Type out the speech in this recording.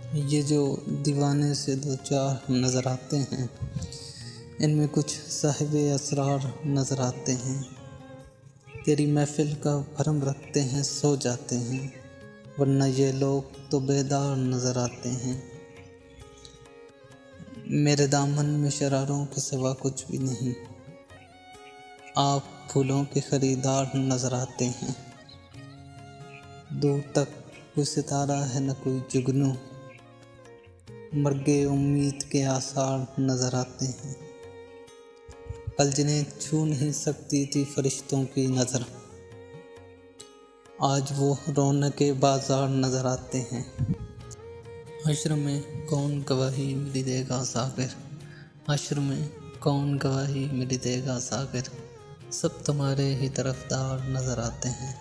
ये जो दीवाने से दो चार नज़र आते हैं, इनमें कुछ साहिबे असरार नज़र आते हैं। तेरी महफिल का भरम रखते हैं, सो जाते हैं, वरना ये लोग तो बेदार नज़र आते हैं। मेरे दामन में शरारों के सिवा कुछ भी नहीं, आप फूलों के खरीदार नज़र आते हैं। दूर तक कोई सितारा है न कोई जुगनू, मर्गे उम्मीद के आसार नज़र आते हैं। कल जिन्हें छू नहीं सकती थी फरिश्तों की नज़र, आज वो रौनके बाजार नज़र आते हैं। हश्र में कौन गवाही मेरी देगा सागिर, हश्र में कौन गवाही मेरी देगा सागिर, सब तुम्हारे ही तरफदार नज़र आते हैं।